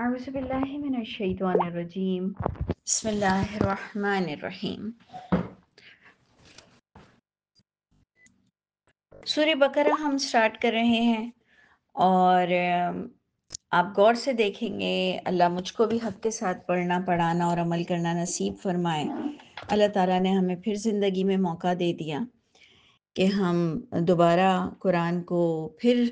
اعوذ باللہ من الشیطان الرجیم بسم اللہ الرحمن الرحیم۔ سورہ بقرہ ہم سٹارٹ کر رہے ہیں اور آپ غور سے دیکھیں گے، اللہ مجھ کو بھی حق کے ساتھ پڑھنا پڑھانا اور عمل کرنا نصیب فرمائے۔ اللہ تعالیٰ نے ہمیں پھر زندگی میں موقع دے دیا کہ ہم دوبارہ قرآن کو پھر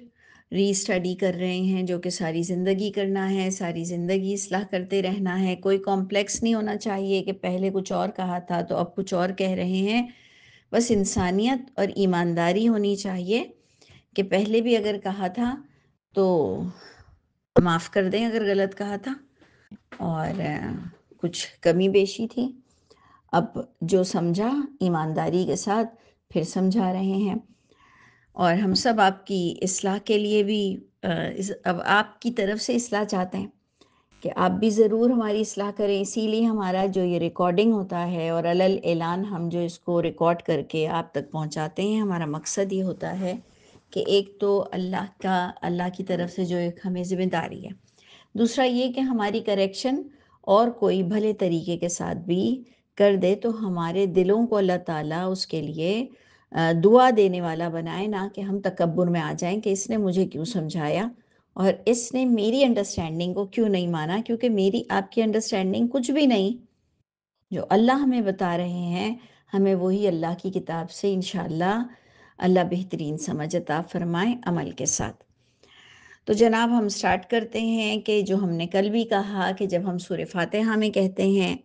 ری اسٹڈی کر رہے ہیں، جو کہ ساری زندگی کرنا ہے، ساری زندگی اصلاح کرتے رہنا ہے۔ کوئی کمپلیکس نہیں ہونا چاہیے کہ پہلے کچھ اور کہا تھا تو اب کچھ اور کہہ رہے ہیں۔ بس انسانیت اور ایمانداری ہونی چاہیے کہ پہلے بھی اگر کہا تھا تو معاف کر دیں اگر غلط کہا تھا اور کچھ کمی بیشی تھی، اب جو سمجھا ایمانداری کے ساتھ پھر سمجھا رہے ہیں۔ اور ہم سب آپ کی اصلاح کے لیے بھی اب آپ کی طرف سے اصلاح چاہتے ہیں کہ آپ بھی ضرور ہماری اصلاح کریں۔ اسی لیے ہمارا جو یہ ریکارڈنگ ہوتا ہے اور علل اعلان ہم جو اس کو ریکارڈ کر کے آپ تک پہنچاتے ہیں، ہمارا مقصد یہ ہوتا ہے کہ ایک تو اللہ کی طرف سے جو ایک ہمیں ذمہ داری ہے، دوسرا یہ کہ ہماری کریکشن اور کوئی بھلے طریقے کے ساتھ بھی کر دے تو ہمارے دلوں کو اللہ تعالیٰ اس کے لیے دعا دینے والا بنائے، نہ کہ ہم تکبر میں آ جائیں کہ اس نے مجھے کیوں سمجھایا اور اس نے میری انڈرسٹینڈنگ کو کیوں نہیں مانا، کیونکہ میری آپ کی انڈرسٹینڈنگ کچھ بھی نہیں، جو اللہ ہمیں بتا رہے ہیں ہمیں وہی اللہ کی کتاب سے انشاءاللہ اللہ بہترین سمجھ عطا فرمائے عمل کے ساتھ۔ تو جناب ہم سٹارٹ کرتے ہیں کہ جو ہم نے کل بھی کہا کہ جب ہم سورہ فاتحہ میں کہتے ہیں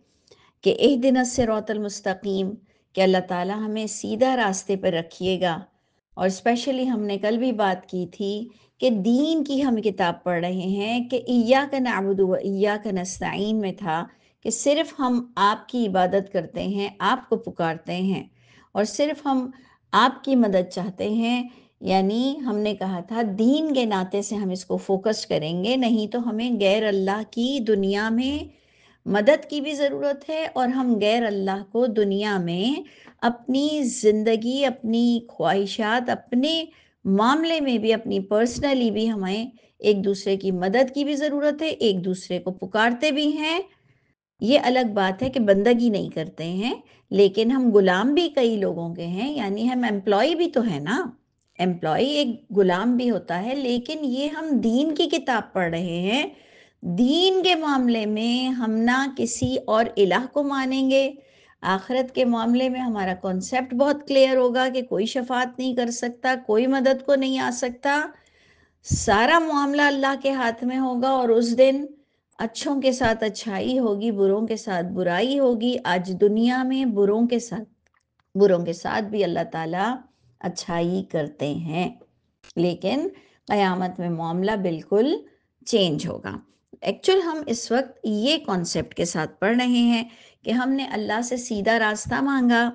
کہ اہدنا الصراط المستقیم، کہ اللہ تعالیٰ ہمیں سیدھا راستے پر رکھیے گا، اور اسپیشلی ہم نے کل بھی بات کی تھی کہ دین کی ہم کتاب پڑھ رہے ہیں کہ ایاک نعبد و ایاک نستعین میں تھا کہ صرف ہم آپ کی عبادت کرتے ہیں، آپ کو پکارتے ہیں اور صرف ہم آپ کی مدد چاہتے ہیں۔ یعنی ہم نے کہا تھا دین کے ناطے سے ہم اس کو فوکس کریں گے، نہیں تو ہمیں غیر اللہ کی دنیا میں مدد کی بھی ضرورت ہے، اور ہم غیر اللہ کو دنیا میں اپنی زندگی، اپنی خواہشات، اپنے معاملے میں بھی، اپنی پرسنلی بھی ہمیں ایک دوسرے کی مدد کی بھی ضرورت ہے، ایک دوسرے کو پکارتے بھی ہیں۔ یہ الگ بات ہے کہ بندگی نہیں کرتے ہیں، لیکن ہم غلام بھی کئی لوگوں کے ہیں، یعنی ہم امپلائی بھی تو ہیں نا، امپلائی ایک غلام بھی ہوتا ہے، لیکن یہ ہم دین کی کتاب پڑھ رہے ہیں۔ دین کے معاملے میں ہم نہ کسی اور الہ کو مانیں گے، آخرت کے معاملے میں ہمارا کانسیپٹ بہت کلیئر ہوگا کہ کوئی شفاعت نہیں کر سکتا، کوئی مدد کو نہیں آ سکتا، سارا معاملہ اللہ کے ہاتھ میں ہوگا، اور اس دن اچھوں کے ساتھ اچھائی ہوگی، بروں کے ساتھ برائی ہوگی۔ آج دنیا میں بروں کے ساتھ بھی اللہ تعالیٰ اچھائی کرتے ہیں، لیکن قیامت میں معاملہ بالکل چینج ہوگا۔ ایکچول ہم اس وقت یہ کانسیپٹ کے ساتھ پڑھ رہے ہیں کہ ہم نے اللہ سے سیدھا راستہ مانگا،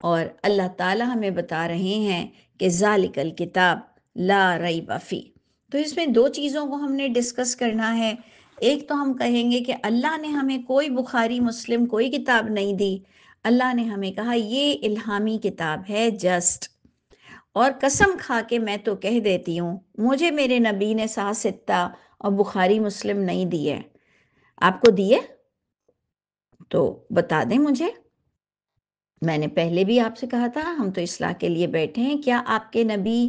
اور اللہ تعالیٰ ہمیں بتا رہے ہیں کہ ذالک الکتاب لا ریب فیہ۔ تو اس میں دو چیزوں کو ہم نے ڈسکس کرنا ہے۔ ایک تو ہم کہیں گے کہ اللہ نے ہمیں کوئی بخاری مسلم کوئی کتاب نہیں دی، اللہ نے ہمیں کہا یہ الہامی کتاب ہے جسٹ، اور قسم کھا کے میں تو کہہ دیتی ہوں مجھے میرے نبی نے صحیح ستہ اور بخاری مسلم نہیں دیے۔ آپ کو دیے تو بتا دیں مجھے۔ میں نے پہلے بھی آپ سے کہا تھا ہم تو اصلاح کے لیے بیٹھے ہیں، کیا آپ کے نبی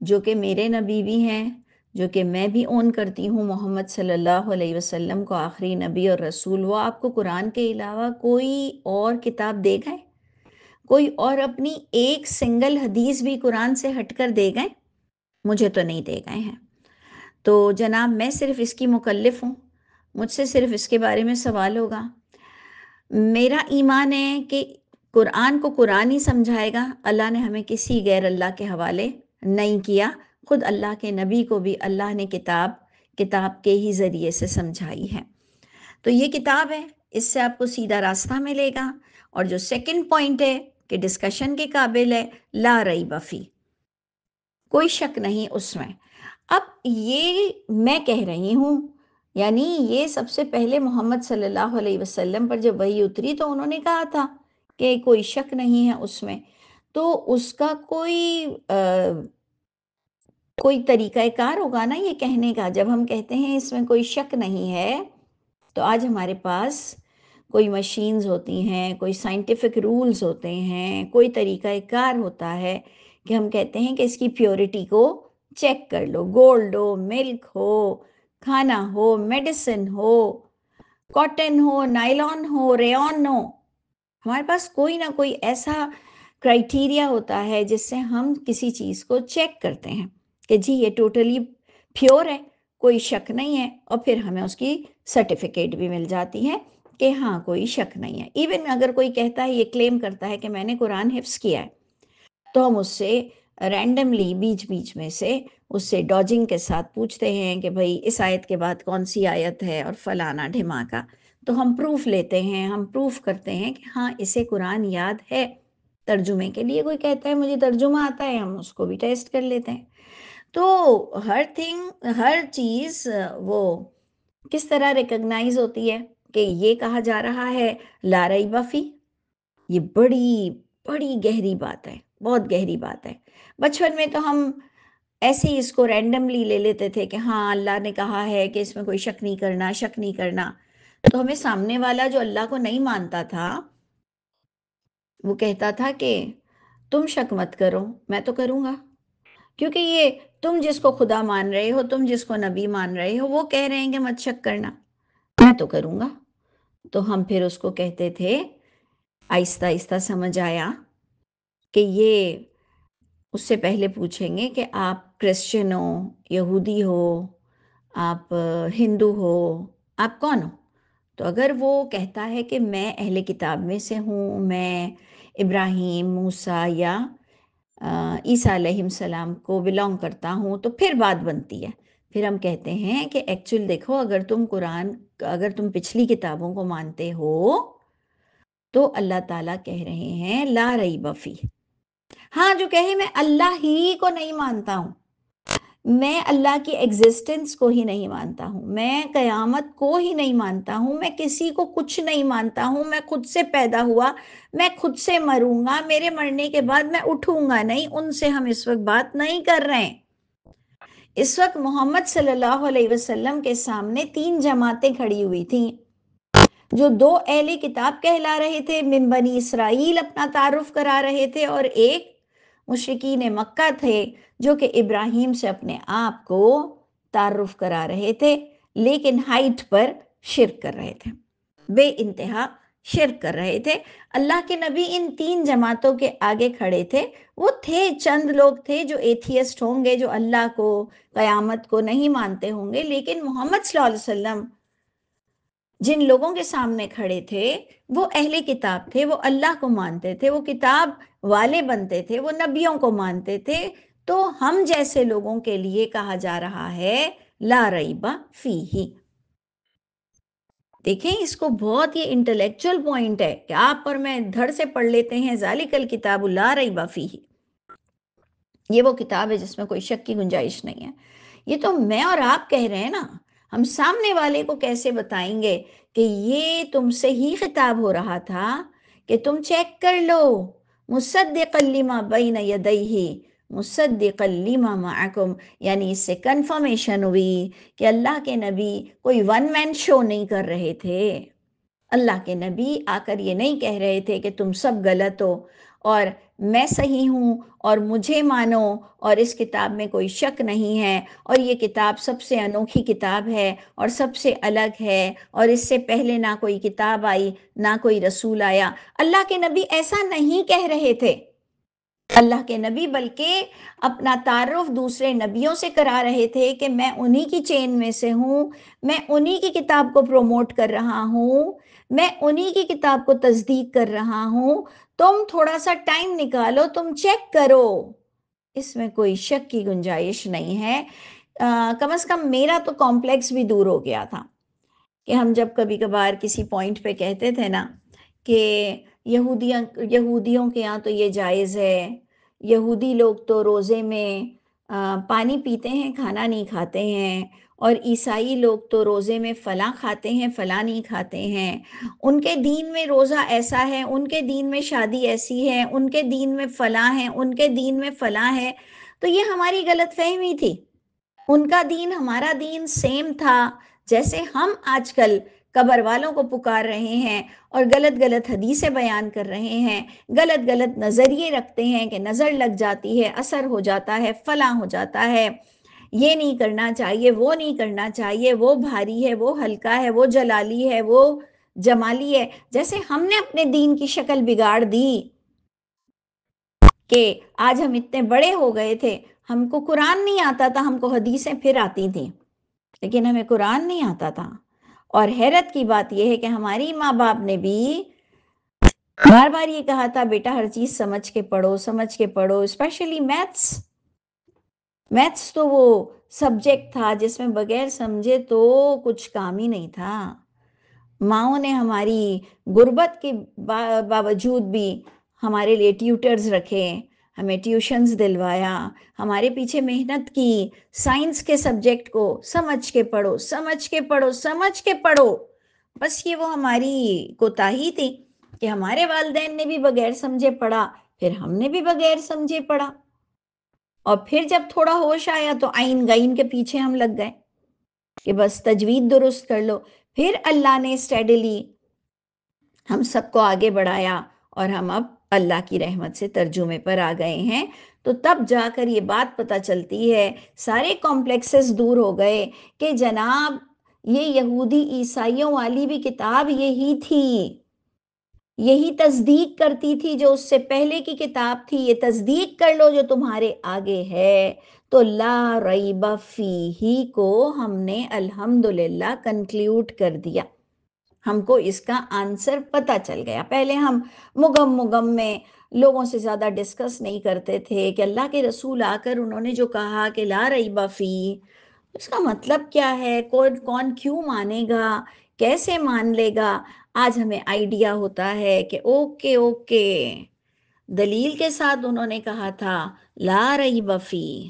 جو کہ میرے نبی بھی ہیں، جو کہ میں بھی اون کرتی ہوں محمد صلی اللہ علیہ وسلم کو آخری نبی اور رسول، وہ آپ کو قرآن کے علاوہ کوئی اور کتاب دے گئے؟ کوئی اور اپنی ایک سنگل حدیث بھی قرآن سے ہٹ کر دے گئے؟ مجھے تو نہیں دے گئے ہیں۔ تو جناب میں صرف اس کی مکلف ہوں، مجھ سے صرف اس کے بارے میں سوال ہوگا۔ میرا ایمان ہے کہ قرآن کو قرآن ہی سمجھائے گا، اللہ نے ہمیں کسی غیر اللہ کے حوالے نہیں کیا، خود اللہ کے نبی کو بھی اللہ نے کتاب کے ہی ذریعے سے سمجھائی ہے۔ تو یہ کتاب ہے، اس سے آپ کو سیدھا راستہ ملے گا۔ اور جو سیکنڈ پوائنٹ ہے کہ ڈسکشن کے قابل ہے، لا ریب فیہ، کوئی شک نہیں اس میں۔ اب یہ میں کہہ رہی ہوں، یعنی یہ سب سے پہلے محمد صلی اللہ علیہ وسلم پر جب وحی اتری تو انہوں نے کہا تھا کہ کوئی شک نہیں ہے اس میں، تو اس کا کوئی کوئی طریقہ کار ہوگا نا یہ کہنے کا. جب ہم کہتے ہیں اس میں کوئی شک نہیں ہے، تو آج ہمارے پاس کوئی مشینز ہوتی ہیں، کوئی سائنٹیفک رولز ہوتے ہیں، کوئی طریقہ کار ہوتا ہے کہ ہم کہتے ہیں کہ اس کی پیورٹی کو چیک کر لو. گولڈ ہو، ملک ہو، کھانا ہو، میڈیسن ہو، کاٹن ہو، نائلون ہو، ریون ہو، ہمارے پاس کوئی نہ کوئی ایسا کرائٹیریا ہوتا ہے جس سے ہم کسی چیز کو چیک کرتے ہیں کہ جی یہ ٹوٹلی پیور ہے، کوئی شک نہیں ہے، اور پھر ہمیں اس کی سرٹیفکیٹ بھی مل جاتی ہے کہ ہاں کوئی شک نہیں ہے. ایون اگر کوئی کہتا ہے، یہ کلیم کرتا ہے کہ میں نے قرآن حفظ کیا ہے، تو ہم اس سے رینڈملی بیچ بیچ میں سے اس سے ڈاجنگ کے ساتھ پوچھتے ہیں کہ بھائی اس آیت کے بعد کون سی آیت ہے اور فلانا ڈھماکا. تو ہم پروف لیتے ہیں، ہم پروف کرتے ہیں کہ ہاں اسے قرآن یاد ہے. ترجمے کے لیے کوئی کہتا ہے مجھے ترجمہ آتا ہے، ہم اس کو بھی ٹیسٹ کر لیتے ہیں. تو ہر چیز وہ کس طرح ریکگنائز ہوتی ہے کہ یہ کہا جا رہا ہے لا ریب فی. یہ بڑی بڑی گہری بات ہے، بہت گہری بات ہے. بچپن میں تو ہم ایسے ہی اس کو رینڈملی لے لیتے تھے کہ ہاں اللہ نے کہا ہے کہ اس میں کوئی شک نہیں کرنا، شک نہیں کرنا. تو ہمیں سامنے والا جو اللہ کو نہیں مانتا تھا وہ کہتا تھا کہ تم شک مت کرو، میں تو کروں گا، کیونکہ یہ تم جس کو خدا مان رہے ہو، تم جس کو نبی مان رہے ہو، وہ کہہ رہے ہیں کہ مت شک کرنا، میں تو کروں گا. تو ہم پھر اس کو کہتے تھے، آہستہ آہستہ سمجھ آیا کہ یہ اس سے پہلے پوچھیں گے کہ آپ کرسچن ہو، یہودی ہو، آپ ہندو ہو، آپ کون ہو. تو اگر وہ کہتا ہے کہ میں اہل کتاب میں سے ہوں، میں ابراہیم، موسیٰ یا عیسیٰ علیہ السلام کو بلانگ کرتا ہوں، تو پھر بات بنتی ہے. پھر ہم کہتے ہیں کہ ایکچوئل دیکھو، اگر تم پچھلی کتابوں کو مانتے ہو تو اللہ تعالیٰ کہہ رہے ہیں لا ریب فی. ہاں جو کہے میں اللہ ہی کو نہیں مانتا ہوں، میں اللہ کی ایگزسٹنس کو ہی نہیں مانتا ہوں، میں قیامت کو ہی نہیں مانتا ہوں، میں کسی کو کچھ نہیں مانتا ہوں، میں خود سے پیدا ہوا، میں خود سے مروں گا، میرے مرنے کے بعد میں اٹھوں گا نہیں، ان سے ہم اس وقت بات نہیں کر رہے ہیں. اس وقت محمد صلی اللہ علیہ وسلم کے سامنے 3 جماعتیں کھڑی ہوئی تھیں، جو 2 اہل کتاب کہلا رہے تھے، من بنی اسرائیل اپنا تعارف کرا رہے تھے، اور ایک مشرکین مکہ تھے جو کہ ابراہیم سے اپنے آپ کو تعارف کرا رہے تھے، لیکن ہائٹ پر شرک کر رہے تھے، بے انتہا شرک کر رہے تھے. اللہ کے نبی ان 3 جماعتوں کے آگے کھڑے تھے. وہ تھے چند لوگ تھے جو ایتھیسٹ ہوں گے، جو اللہ کو، قیامت کو نہیں مانتے ہوں گے، لیکن محمد صلی اللہ علیہ وسلم جن لوگوں کے سامنے کھڑے تھے وہ اہل کتاب تھے، وہ اللہ کو مانتے تھے، وہ کتاب والے بنتے تھے، وہ نبیوں کو مانتے تھے. تو ہم جیسے لوگوں کے لیے کہا جا رہا ہے لا ریب فیہ. دیکھیں اس کو بہت یہ انٹلیکچول پوائنٹ ہے کہ آپ اور میں دھڑ سے پڑھ لیتے ہیں ذالک الکتاب لا ریب فیہ. یہ وہ کتاب ہے جس میں کوئی شک کی گنجائش نہیں ہے. یہ تو میں اور آپ کہہ رہے ہیں نا، ہم سامنے والے کو کیسے بتائیں گے کہ یہ تم سے ہی خطاب ہو رہا تھا کہ تم چیک کر لو، مصدقا لما بین یدیہ مصدقا لما معکم. یعنی اس سے کنفرمیشن ہوئی کہ اللہ کے نبی کوئی ون مین شو نہیں کر رہے تھے. اللہ کے نبی آ کر یہ نہیں کہہ رہے تھے کہ تم سب غلط ہو اور میں صحیح ہوں اور مجھے مانو اور اس کتاب میں کوئی شک نہیں ہے اور یہ کتاب سب سے انوکھی کتاب ہے اور سب سے الگ ہے اور اس سے پہلے نہ کوئی کتاب آئی نہ کوئی رسول آیا. اللہ کے نبی ایسا نہیں کہہ رہے تھے. اللہ کے نبی بلکہ اپنا تعارف دوسرے نبیوں سے کرا رہے تھے کہ میں انہی کی چین میں سے ہوں، میں انہی کی کتاب کو پروموٹ کر رہا ہوں، میں انہی کی کتاب کو تصدیق کر رہا ہوں. تم تھوڑا سا ٹائم نکالو، تم چیک کرو، اس میں کوئی شک کی گنجائش نہیں ہے. کم از کم میرا تو کمپلیکس بھی دور ہو گیا تھا کہ ہم جب کبھی کبھار کسی پوائنٹ پہ کہتے تھے نا کہ یہودیوں کے یہاں تو یہ جائز ہے، یہودی لوگ تو روزے میں پانی پیتے ہیں، کھانا نہیں کھاتے ہیں، اور عیسائی لوگ تو روزے میں فلاں کھاتے ہیں فلاں نہیں کھاتے ہیں، ان کے دین میں روزہ ایسا ہے، ان کے دین میں شادی ایسی ہے، ان کے دین میں فلاں ہے، ان کے دین میں فلاں ہے. تو یہ ہماری غلط فہمی تھی. ان کا دین ہمارا دین سیم تھا. جیسے ہم آج کل قبر والوں کو پکار رہے ہیں اور غلط غلط حدیثیں بیان کر رہے ہیں، غلط غلط نظریے رکھتے ہیں کہ نظر لگ جاتی ہے، اثر ہو جاتا ہے، فلاں ہو جاتا ہے، یہ نہیں کرنا چاہیے، وہ نہیں کرنا چاہیے، وہ بھاری ہے، وہ ہلکا ہے، وہ جلالی ہے، وہ جمالی ہے. جیسے ہم نے اپنے دین کی شکل بگاڑ دی کہ آج ہم اتنے بڑے ہو گئے تھے، ہم کو قرآن نہیں آتا تھا، ہم کو حدیثیں پھر آتی تھیں، لیکن ہمیں قرآن نہیں آتا تھا. اور حیرت کی بات یہ ہے کہ ہماری ماں باپ نے بھی بار بار یہ کہا تھا بیٹا ہر چیز سمجھ کے پڑھو، سمجھ کے پڑھو، اسپیشلی میتھس. میتھس تو وہ سبجیکٹ تھا جس میں بغیر سمجھے تو کچھ کام ہی نہیں تھا. ماؤں نے ہماری غربت کے باوجود بھی ہمارے لیے ٹیوٹرز رکھے، ہمیں ٹیوشنز دلوایا، ہمارے پیچھے محنت کی. سائنس کے سبجیکٹ کو سمجھ کے پڑھو، سمجھ کے پڑھو، سمجھ کے پڑھو. بس یہ وہ ہماری کوتاہی تھی کہ ہمارے والدین نے بھی بغیر سمجھے پڑھا، پھر ہم نے بھی بغیر سمجھے پڑھا، اور پھر جب تھوڑا ہوش آیا تو آئین گائین کے پیچھے ہم لگ گئے کہ بس تجوید درست کر لو. پھر اللہ نے اسٹیڈلی ہم سب کو آگے بڑھایا اور ہم اب اللہ کی رحمت سے ترجمے پر آ گئے ہیں. تو تب جا کر یہ بات پتہ چلتی ہے، سارے کمپلیکسز دور ہو گئے کہ جناب یہ یہودی عیسائیوں والی بھی کتاب یہی تھی، یہی تصدیق کرتی تھی جو اس سے پہلے کی کتاب تھی. یہ تصدیق کر لو جو تمہارے آگے ہے. تو لا ریب فیہ کو ہم نے الحمدللہ کنکلیوڈ کر دیا، ہم کو اس کا آنسر پتہ چل گیا. پہلے ہم مگم میں لوگوں سے زیادہ ڈسکس نہیں کرتے تھے کہ اللہ کے رسول آ کر انہوں نے جو کہا کہ لا ریب فیہ، اس کا مطلب کیا ہے، کون کیوں مانے گا، کیسے مان لے گا. آج ہمیں آئیڈیا ہوتا ہے کہ اوکے دلیل کے ساتھ انہوں نے کہا تھا لا ریب فیہ،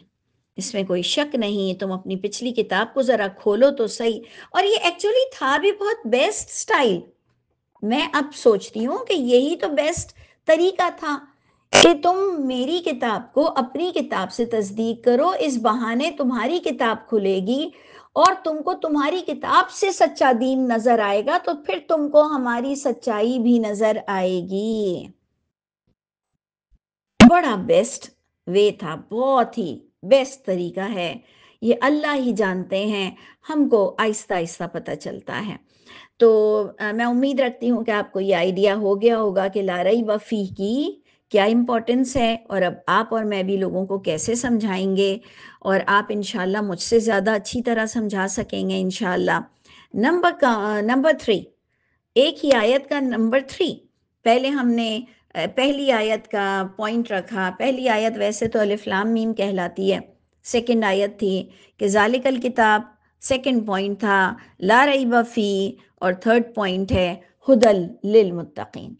اس میں کوئی شک نہیں. تم اپنی پچھلی کتاب کو ذرا کھولو تو صحیح. اور یہ ایکچولی تھا بھی بہت بیسٹ سٹائل. میں اب سوچتی ہوں کہ یہی تو بیسٹ طریقہ تھا کہ تم میری کتاب کو اپنی کتاب سے تصدیق کرو، اس بہانے تمہاری کتاب کھلے گی اور تم کو تمہاری کتاب سے سچا دین نظر آئے گا، تو پھر تم کو ہماری سچائی بھی نظر آئے گی. بڑا بیسٹ وے تھا، بہت ہی بیسٹ طریقہ ہے. یہ اللہ ہی جانتے ہیں، ہم کو آہستہ آہستہ پتہ چلتا ہے. تو میں امید رکھتی ہوں کہ آپ کو یہ آئیڈیا ہو گیا ہوگا کہ لا ریب فیہ کی کیا امپورٹنس ہے، اور اب آپ اور میں بھی لوگوں کو کیسے سمجھائیں گے، اور آپ انشاءاللہ مجھ سے زیادہ اچھی طرح سمجھا سکیں گے انشاءاللہ. نمبر 3، ایک ہی آیت کا نمبر 3. پہلے ہم نے پہلی آیت کا پوائنٹ رکھا. پہلی آیت ویسے تو الف لام میم کہلاتی ہے، سیکنڈ آیت تھی کہ ذالک الکتاب، سیکنڈ پوائنٹ تھا لا ریب فیہ، اور تھرڈ پوائنٹ ہے ہدی للمتقین.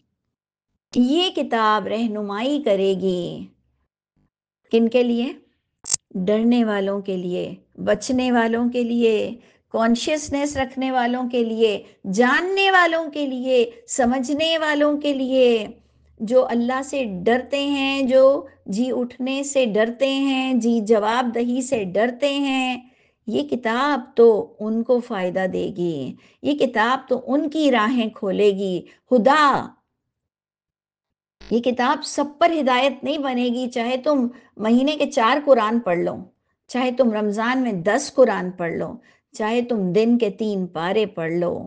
یہ کتاب رہنمائی کرے گی کن کے لیے؟ ڈرنے والوں کے لیے، بچنے والوں کے لیے، کانشیسنیس رکھنے والوں کے لیے، جاننے والوں کے لیے، سمجھنے والوں کے لیے، جو اللہ سے ڈرتے ہیں، جو جی اٹھنے سے ڈرتے ہیں، جی جواب دہی سے ڈرتے ہیں. یہ کتاب تو ان کو فائدہ دے گی، یہ کتاب تو ان کی راہیں کھولے گی. ہدا، یہ کتاب سب پر ہدایت نہیں بنے گی. چاہے تم مہینے کے 4 قرآن پڑھ لو، چاہے تم رمضان میں 10 قرآن پڑھ لو، چاہے تم دن کے 3 پارے پڑھ لو،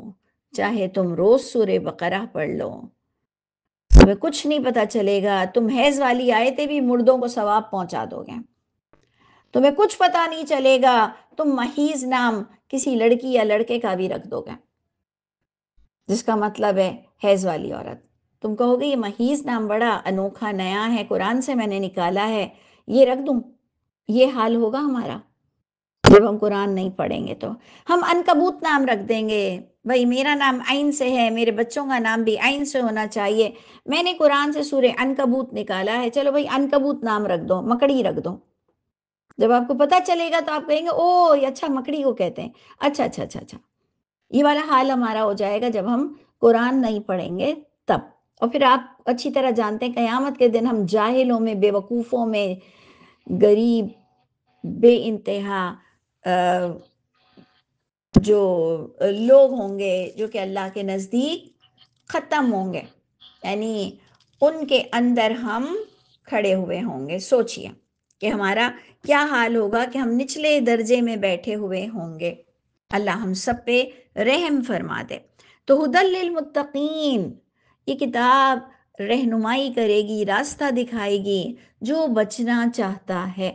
چاہے تم روز سورہ بقرہ پڑھ لو، تمہیں کچھ نہیں پتا چلے گا. تم حیض والی آیتیں بھی مردوں کو ثواب پہنچا دو گے. تمہیں کچھ پتا نہیں چلے گا، تم محیض نام کسی لڑکی یا لڑکے کا بھی رکھ دو گے جس کا مطلب ہے حیض والی عورت. تم کہو گے یہ محیض نام بڑا انوکھا نیا ہے، قرآن سے میں نے نکالا ہے، یہ رکھ دوں. یہ حال ہوگا ہمارا جب ہم قرآن نہیں پڑھیں گے. تو ہم عنکبوت نام رکھ دیں گے، بھائی میرا نام عین سے ہے، میرے بچوں کا نام بھی عین سے ہونا چاہیے، میں نے قرآن سے سورہ عنکبوت نکالا ہے، چلو بھائی عنکبوت نام رکھ دو، مکڑی رکھ دو. جب آپ کو پتہ چلے گا تو آپ کہیں گے او یہ اچھا مکڑی کو کہتے ہیں، اچھا اچھا اچھا اچھا. یہ والا حال ہمارا ہو جائے گا جب ہم قرآن نہیں پڑھیں گے تب. اور پھر آپ اچھی طرح جانتے ہیں قیامت کے دن ہم جاہلوں میں، بے وقوفوں میں، غریب، بے انتہا جو لوگ ہوں گے جو کہ اللہ کے نزدیک ختم ہوں گے، یعنی ان کے اندر ہم کھڑے ہوئے ہوں گے۔ سوچئے کہ ہمارا کیا حال ہوگا کہ ہم نچلے درجے میں بیٹھے ہوئے ہوں گے۔ اللہ ہم سب پہ رحم فرما دے۔ تو ہدی للمتقین، یہ کتاب رہنمائی کرے گی، راستہ دکھائے گی جو بچنا چاہتا ہے۔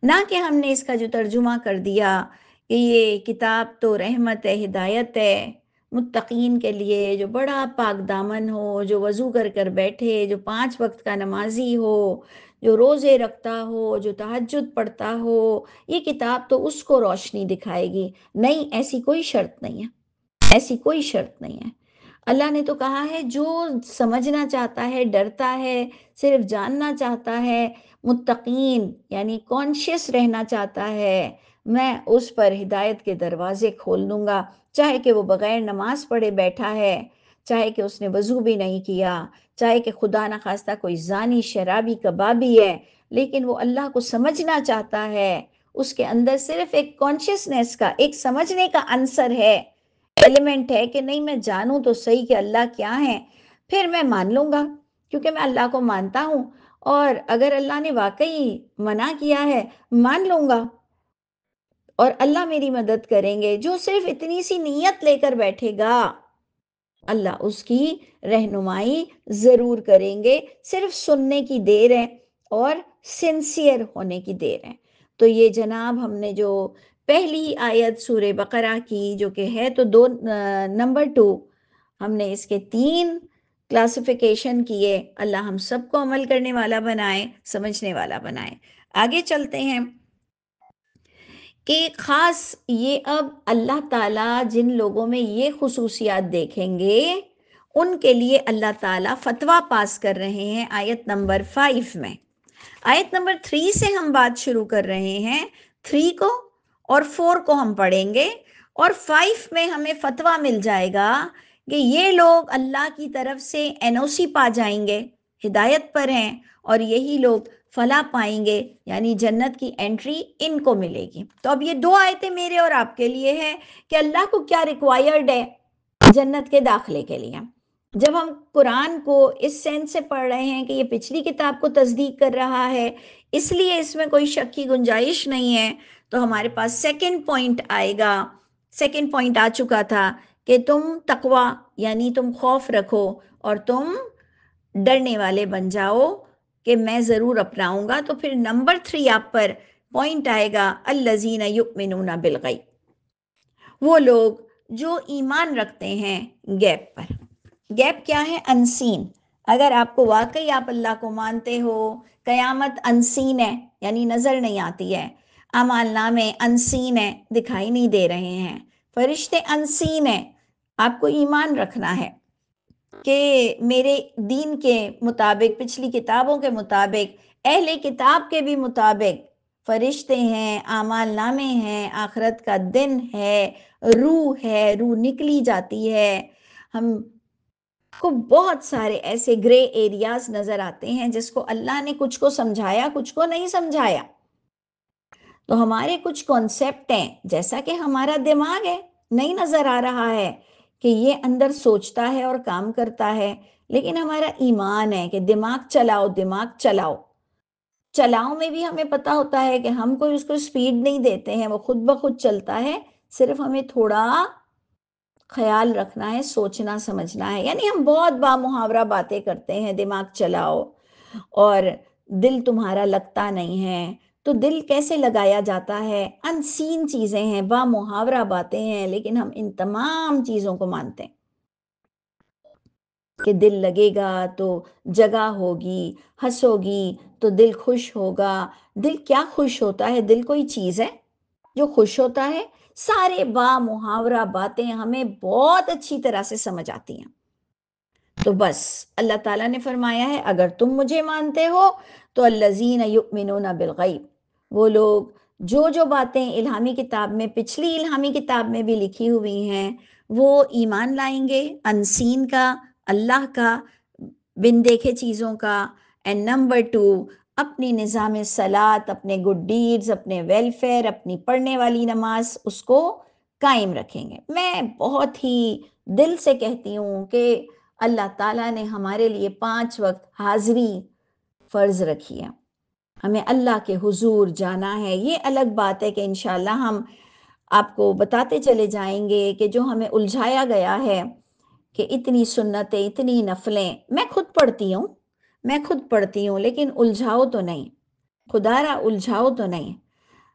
نہ کہ ہم نے اس کا جو ترجمہ کر دیا کہ یہ کتاب تو رحمت ہے، ہدایت ہے متقین کے لیے، جو بڑا پاک دامن ہو، جو وضو کر کر بیٹھے، جو 5 وقت کا نمازی ہو، جو روزے رکھتا ہو، جو تہجد پڑھتا ہو، یہ کتاب تو اس کو روشنی دکھائے گی۔ نہیں، ایسی کوئی شرط نہیں ہے، ایسی کوئی شرط نہیں ہے۔ اللہ نے تو کہا ہے جو سمجھنا چاہتا ہے، ڈرتا ہے، صرف جاننا چاہتا ہے، متقین یعنی کانشیس رہنا چاہتا ہے، میں اس پر ہدایت کے دروازے کھول دوں گا، چاہے کہ وہ بغیر نماز پڑھے بیٹھا ہے، چاہے کہ اس نے وضو بھی نہیں کیا، چاہے کہ خدا نخواستہ کوئی زانی، شرابی، کبابی ہے، لیکن وہ اللہ کو سمجھنا چاہتا ہے، اس کے اندر صرف ایک کانشیسنیس کا، ایک سمجھنے کا عنصر ہے، ایلیمنٹ ہے کہ نہیں میں جانوں تو صحیح کہ اللہ کیا ہے، پھر میں مان لوں گا، کیونکہ میں اللہ کو مانتا ہوں، اور اگر اللہ نے واقعی منع کیا ہے مان لوں گا، اور اللہ میری مدد کریں گے۔ جو صرف اتنی سی نیت لے کر بیٹھے گا، اللہ اس کی رہنمائی ضرور کریں گے، صرف سننے کی دیر ہے اور سنسیئر ہونے کی دیر ہے۔ تو یہ جناب ہم نے جو پہلی آیت سورہ بقرہ کی، جو کہ ہے تو نمبر 2، ہم نے اس کے 3 کلاسیفیکیشن کیے۔ اللہ ہم سب کو عمل کرنے والا بنائے، سمجھنے والا بنائے۔ آگے چلتے ہیں کہ خاص یہ اب اللہ تعالیٰ جن لوگوں میں یہ خصوصیات دیکھیں گے ان کے لیے اللہ تعالیٰ فتویٰ پاس کر رہے ہیں آیت نمبر 5 میں۔ آیت نمبر 3 سے ہم بات شروع کر رہے ہیں، 3 کو اور 4 کو ہم پڑھیں گے، اور 5 میں ہمیں فتویٰ مل جائے گا کہ یہ لوگ اللہ کی طرف سے NOC پا جائیں گے، ہدایت پر ہیں، اور یہی لوگ فلاح پائیں گے، یعنی جنت کی انٹری ان کو ملے گی۔ تو اب یہ 2 آیتیں میرے اور آپ کے لیے ہیں کہ اللہ کو کیا ریکوائرڈ ہے جنت کے داخلے کے لیے۔ جب ہم قرآن کو اس سینس سے پڑھ رہے ہیں کہ یہ پچھلی کتاب کو تصدیق کر رہا ہے، اس لیے اس میں کوئی شک کی گنجائش نہیں ہے، تو ہمارے پاس سیکنڈ پوائنٹ آئے گا۔ سیکنڈ پوائنٹ آ چکا تھا کہ تم تقوی یعنی تم خوف رکھو اور تم ڈرنے والے بن جاؤ کہ میں ضرور اپناؤں گا۔ تو پھر نمبر 3 آپ پر پوائنٹ آئے گا، الذین یؤمنون بالغیب، وہ لوگ جو ایمان رکھتے ہیں غیب پر۔ غیب کیا ہے؟ انسین۔ اگر آپ کو واقعی آپ اللہ کو مانتے ہو، قیامت انسین ہے یعنی نظر نہیں آتی ہے، اعمال نامے انسین ہے، دکھائی نہیں دے رہے ہیں، فرشتے انسین ہیں، آپ کو ایمان رکھنا ہے کہ میرے دین کے مطابق، پچھلی کتابوں کے مطابق، اہل کتاب کے بھی مطابق فرشتے ہیں، اعمال نامے ہیں، آخرت کا دن ہے، روح ہے، روح نکلی جاتی ہے۔ ہم کو بہت سارے ایسے گرے ایریاز نظر آتے ہیں جس کو اللہ نے کچھ کو سمجھایا، کچھ کو نہیں سمجھایا۔ تو ہمارے کچھ کانسیپٹ ہیں، جیسا کہ ہمارا دماغ ہے، نہیں نظر آ رہا ہے کہ یہ اندر سوچتا ہے اور کام کرتا ہے، لیکن ہمارا ایمان ہے کہ دماغ چلاؤ، دماغ چلاؤ۔ چلاؤ میں بھی ہمیں پتا ہوتا ہے کہ ہم کوئی اس کو سپیڈ نہیں دیتے ہیں، وہ خود بخود چلتا ہے، صرف ہمیں تھوڑا خیال رکھنا ہے، سوچنا سمجھنا ہے۔ یعنی ہم بہت بامحاورہ باتیں کرتے ہیں، دماغ چلاؤ، اور دل تمہارا لگتا نہیں ہے۔ تو دل کیسے لگایا جاتا ہے؟ انسین چیزیں ہیں، بامحاورہ باتیں ہیں، لیکن ہم ان تمام چیزوں کو مانتے ہیں کہ دل لگے گا تو جگہ ہوگی، ہنسو گی تو دل خوش ہوگا۔ دل کیا خوش ہوتا ہے؟ دل کوئی چیز ہے جو خوش ہوتا ہے؟ سارے بامحاورہ باتیں ہمیں بہت اچھی طرح سے سمجھ آتی ہیں۔ تو بس اللہ تعالیٰ نے فرمایا ہے اگر تم مجھے مانتے ہو تو الذین یؤمنون بالغیب، وہ لوگ جو جو باتیں الہامی کتاب میں، پچھلی الہامی کتاب میں بھی لکھی ہوئی ہیں، وہ ایمان لائیں گے، انسین کا، اللہ کا، بن دیکھے چیزوں کا۔ اینڈ نمبر 2، اپنی نظام صلات، اپنے گڈ ڈیڈز، اپنے ویلفیئر، اپنی پڑھنے والی نماز اس کو قائم رکھیں گے۔ میں بہت ہی دل سے کہتی ہوں کہ اللہ تعالیٰ نے ہمارے لیے 5 وقت حاضری فرض رکھی ہے، ہمیں اللہ کے حضور جانا ہے۔ یہ الگ بات ہے کہ انشاءاللہ ہم آپ کو بتاتے چلے جائیں گے کہ جو ہمیں الجھایا گیا ہے کہ اتنی سنتیں، اتنی نفلیں، میں خود پڑھتی ہوں لیکن الجھاؤ تو نہیں، خدا را الجھاؤ تو نہیں،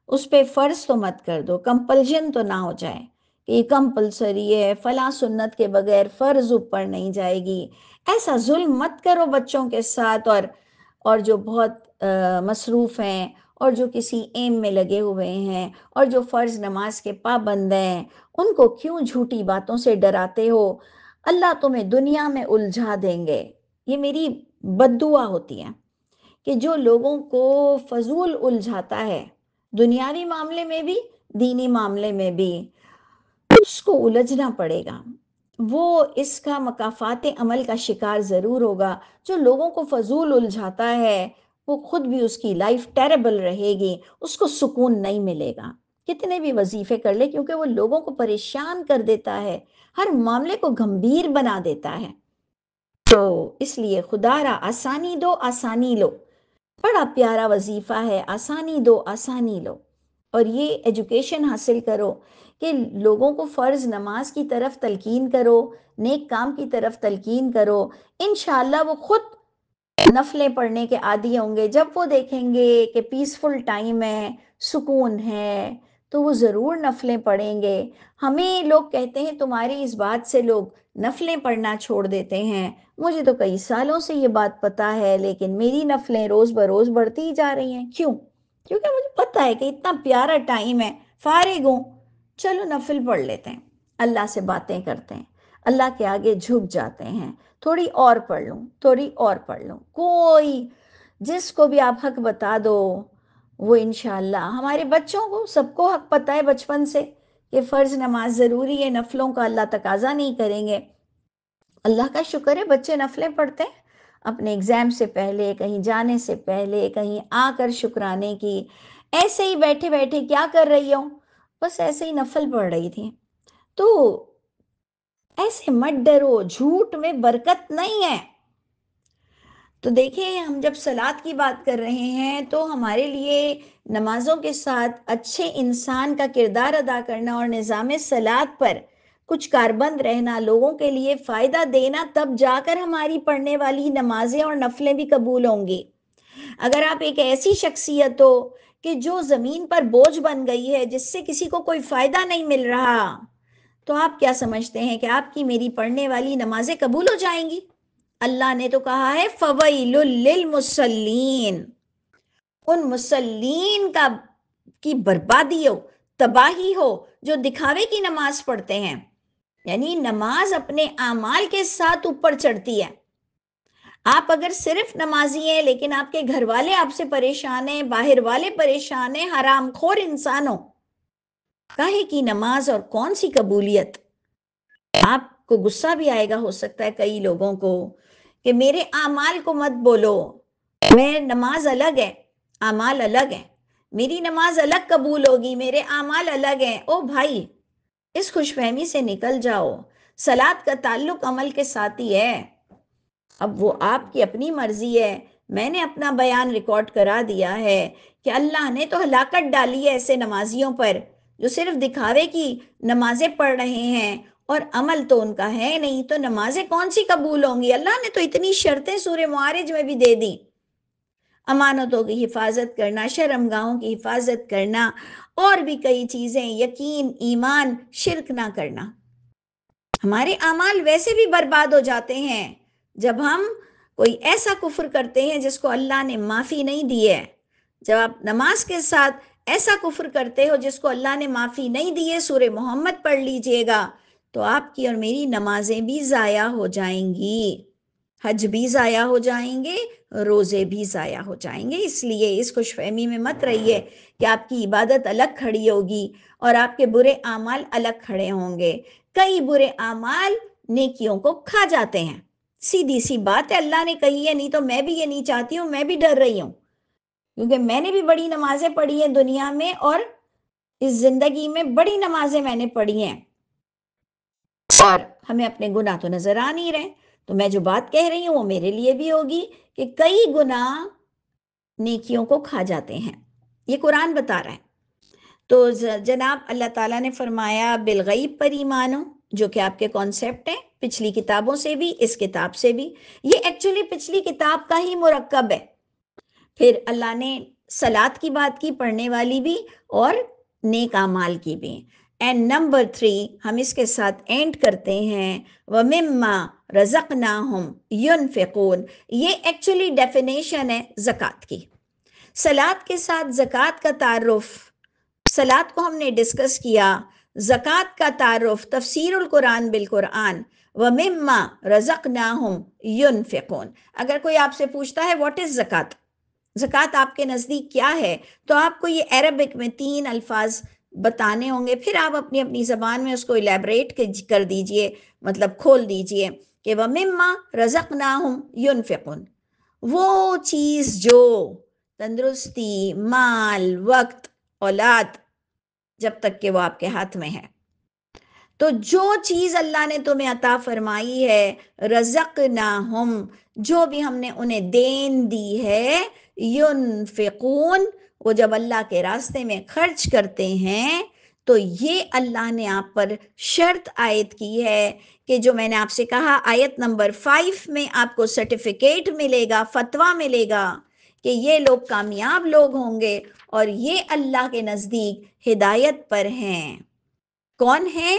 اس پہ فرض تو مت کر دو، کمپلژن تو نہ ہو جائے کہ یہ کمپلسری ہے، فلاں سنت کے بغیر فرض اوپر نہیں جائے گی۔ ایسا ظلم مت کرو بچوں کے ساتھ، اور جو بہت مصروف ہیں اور جو کسی ایم میں لگے ہوئے ہیں اور جو فرض نماز کے پابند ہیں، ان کو کیوں جھوٹی باتوں سے ڈراتے ہو؟ اللہ تمہیں دنیا میں الجھا دیں گے۔ یہ میری بد دعا ہوتی ہے کہ جو لوگوں کو فضول الجھاتا ہے، دنیاوی معاملے میں بھی، دینی معاملے میں بھی، اس کو الجھنا پڑے گا، وہ اس کا مکافات عمل کا شکار ضرور ہوگا۔ جو لوگوں کو فضول الجھاتا ہے وہ خود بھی اس کی لائف ٹیریبل رہے گی، اس کو سکون نہیں ملے گا، کتنے بھی وظیفے کر لے، کیونکہ وہ لوگوں کو پریشان کر دیتا ہے، ہر معاملے کو گمبھیر بنا دیتا ہے۔ تو اس لیے خدا را آسانی دو، آسانی لو، بڑا پیارا وظیفہ ہے، آسانی دو، آسانی لو، اور یہ ایجوکیشن حاصل کرو کہ لوگوں کو فرض نماز کی طرف تلقین کرو، نیک کام کی طرف تلقین کرو، انشاءاللہ وہ خود نفلیں پڑھنے کے عادی ہوں گے۔ جب وہ دیکھیں گے کہ پیسفل ٹائم ہے، سکون ہے، تو وہ ضرور نفلیں پڑھیں گے۔ ہمیں لوگ کہتے ہیں تمہاری اس بات سے لوگ نفلیں پڑھنا چھوڑ دیتے ہیں، مجھے تو کئی سالوں سے یہ بات پتہ ہے، لیکن میری نفلیں روز بروز بڑھتی ہی جا رہی ہیں۔ کیوں؟ کیونکہ مجھے پتہ ہے کہ اتنا پیارا ٹائم ہے، فارغ ہوں، چلو نفل پڑھ لیتے ہیں، اللہ سے باتیں کرتے ہیں، اللہ کے آگے جھک جاتے ہیں، تھوڑی اور پڑھ لوں، تھوڑی اور پڑھ لوں۔ کوئی جس کو بھی آپ حق بتا دو، وہ انشاءاللہ، ہمارے بچوں کو سب کو حق پتہ ہے بچپن سے کہ فرض نماز ضروری ہے، نفلوں کا اللہ تقاضا نہیں کریں گے۔ اللہ کا شکر ہے بچے نفلیں پڑھتے ہیں اپنے ایگزام سے پہلے، کہیں جانے سے پہلے، کہیں آ کر شکرانے کی، ایسے ہی بیٹھے بیٹھے کیا کر رہی ہوں، بس ایسے ہی نفل پڑھ رہی تھی۔ تو ایسے مت ڈرو، جھوٹ میں برکت نہیں ہے۔ تو دیکھیں، ہم جب صلات کی بات کر رہے ہیں تو ہمارے لیے نمازوں کے ساتھ اچھے انسان کا کردار ادا کرنا اور نظام صلات پر کچھ کاربند رہنا، لوگوں کے لیے فائدہ دینا، تب جا کر ہماری پڑھنے والی نمازیں اور نفلیں بھی قبول ہوں گی۔ اگر آپ ایک ایسی شخصیت ہو کہ جو زمین پر بوجھ بن گئی ہے، جس سے کسی کو کوئی فائدہ نہیں مل رہا، تو آپ کیا سمجھتے ہیں کہ آپ کی میری پڑھنے والی نمازیں قبول ہو جائیں گی؟ اللہ نے تو کہا ہے فَوَيْلٌ لِّلْمُصَلِّينَ، ان مصلین کی بربادی ہو، تباہی ہو جو دکھاوے کی نماز پڑھتے ہیں۔ یعنی نماز اپنے اعمال کے ساتھ اوپر چڑھتی ہے۔ آپ اگر صرف نمازی ہیں لیکن آپ کے گھر والے آپ سے پریشان ہیں، باہر والے پریشان ہیں، حرام خور انسان ہو، کاہے کی نماز اور کون سی قبولیت؟ آپ کو غصہ بھی آئے گا ہو سکتا ہے کئی لوگوں کو کہ میرے اعمال کو مت بولو، میں نماز الگ ہے، اعمال الگ ہیں، میری نماز الگ قبول ہوگی، میرے اعمال الگ ہیں۔ او بھائی، اس خوش فہمی سے نکل جاؤ، صلات کا تعلق عمل کے ساتھ ہی ہے۔ اب وہ آپ کی اپنی مرضی ہے، میں نے اپنا بیان ریکارڈ کرا دیا ہے کہ اللہ نے تو ہلاکت ڈالی ہے ایسے نمازیوں پر جو صرف دکھاوے کی نمازیں پڑھ رہے ہیں اور عمل تو ان کا ہے نہیں، تو نمازیں کون سی قبول ہوں گی؟ اللہ نے تو اتنی شرطیں سورہ معارج میں بھی دے دی، امانتوں کی حفاظت کرنا، شرمگاہوں کی حفاظت کرنا، اور بھی کئی چیزیں، یقین، ایمان، شرک نہ کرنا۔ ہمارے اعمال ویسے بھی برباد ہو جاتے ہیں جب ہم کوئی ایسا کفر کرتے ہیں جس کو اللہ نے معافی نہیں دی ہے۔ جب آپ نماز کے ساتھ ایسا کفر کرتے ہو جس کو اللہ نے معافی نہیں دی ہے، سورہ محمد پڑھ لیجئے گا، تو آپ کی اور میری نمازیں بھی ضائع ہو جائیں گی، حج بھی ضائع ہو جائیں گے، روزے بھی ضائع ہو جائیں گے۔ اس لیے اس خوش فہمی میں مت رہیے کہ آپ کی عبادت الگ کھڑی ہوگی اور آپ کے برے اعمال الگ کھڑے ہوں گے۔ کئی برے اعمال نیکیوں کو کھا جاتے ہیں، سیدھی سی بات ہے، اللہ نے کہی ہے، نہیں تو میں بھی یہ نہیں چاہتی ہوں، میں بھی ڈر رہی ہوں کیونکہ میں نے بھی بڑی نمازیں پڑھی ہیں دنیا میں، اور اس زندگی میں بڑی نمازیں میں نے پڑھی ہیں، اور ہمیں اپنے گناہ تو نظر آ نہیں رہے. تو میں جو بات کہہ رہی ہوں وہ میرے لیے بھی ہوگی کہ کئی گناہ نیکیوں کو کھا جاتے ہیں. یہ قرآن بتا رہا ہے. تو جناب اللہ تعالیٰ نے فرمایا بالغیب پر ایمانو، جو کہ آپ کے کانسیپٹ ہیں پچھلی کتابوں سے بھی، اس کتاب سے بھی. یہ ایکچولی پچھلی کتاب کا ہی مرکب ہے. پھر اللہ نے صلاۃ کی بات کی، پڑھنے والی بھی اور نیک اعمال کی بھی. اینڈ نمبر 3 ہم اس کے ساتھ اینڈ کرتے ہیں وَمِمَّا رَزَقْنَاهُمْ يُنْفِقُونَ. یہ ایکچولی ڈیفینیشن ہے زکوٰۃ کی. صلاۃ کے ساتھ زکوٰۃ کا تعارف، صلاۃ کو ہم نے ڈسکس کیا، زکوٰۃ کا تعارف تفسیر القرآن بالقرآن وَمِمَّا رَزَقْنَاهُمْ يُنْفِقُونَ. اگر کوئی آپ سے پوچھتا ہے واٹ از زکوٰۃ، زکوٰۃ آپ کے نزدیک کیا ہے، تو آپ کو یہ عربک میں 3 الفاظ بتانے ہوں گے. پھر آپ اپنی اپنی زبان میں اس کو الیبریٹ کر دیجئے، مطلب کھول دیجئے کہ وَمِمَّا رَزَقْنَاهُمْ يُنْفِقُونَ. وہ چیز جو تندرستی، مال، وقت، اولاد، جب تک کہ وہ آپ کے ہاتھ میں ہے، تو جو چیز اللہ نے تمہیں عطا فرمائی ہے، رزقناہم، جو بھی ہم نے انہیں دین دی ہے، ینفقون، وہ جب اللہ کے راستے میں خرچ کرتے ہیں، تو یہ اللہ نے آپ پر شرط عائد کی ہے کہ جو میں نے آپ سے کہا آیت نمبر 5 میں آپ کو سرٹیفکیٹ ملے گا، فتویٰ ملے گا کہ یہ لوگ کامیاب لوگ ہوں گے اور یہ اللہ کے نزدیک ہدایت پر ہیں. کون ہیں؟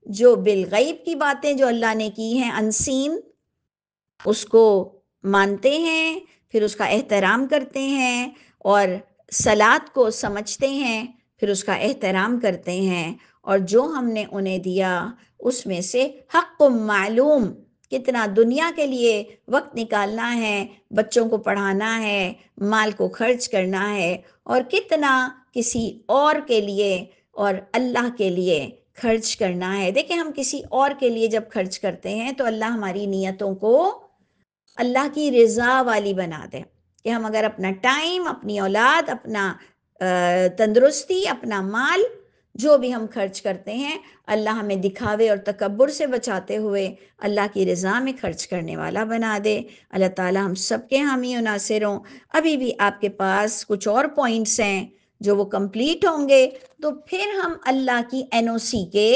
جو بالغیب کی باتیں جو اللہ نے کی ہیں انسین، اس کو مانتے ہیں، پھر اس کا احترام کرتے ہیں، اور صلاۃ کو سمجھتے ہیں، پھر اس کا احترام کرتے ہیں، اور جو ہم نے انہیں دیا اس میں سے حق معلوم، کتنا دنیا کے لیے وقت نکالنا ہے، بچوں کو پڑھانا ہے، مال کو خرچ کرنا ہے، اور کتنا کسی اور کے لیے اور اللہ کے لیے خرچ کرنا ہے. دیکھیں ہم کسی اور کے لیے جب خرچ کرتے ہیں تو اللہ ہماری نیتوں کو اللہ کی رضا والی بنا دے، کہ ہم اگر اپنا ٹائم، اپنی اولاد، اپنا تندرستی، اپنا مال، جو بھی ہم خرچ کرتے ہیں، اللہ ہمیں دکھاوے اور تکبر سے بچاتے ہوئے اللہ کی رضا میں خرچ کرنے والا بنا دے. اللہ تعالی ہم سب کے حامی و ناصر ہوں. ابھی بھی آپ کے پاس کچھ اور پوائنٹس ہیں جو وہ کمپلیٹ ہوں گے تو پھر ہم اللہ کی NOC کے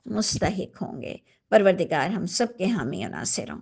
مستحق ہوں گے. پروردگار ہم سب کے حامی و ناصر ہوں.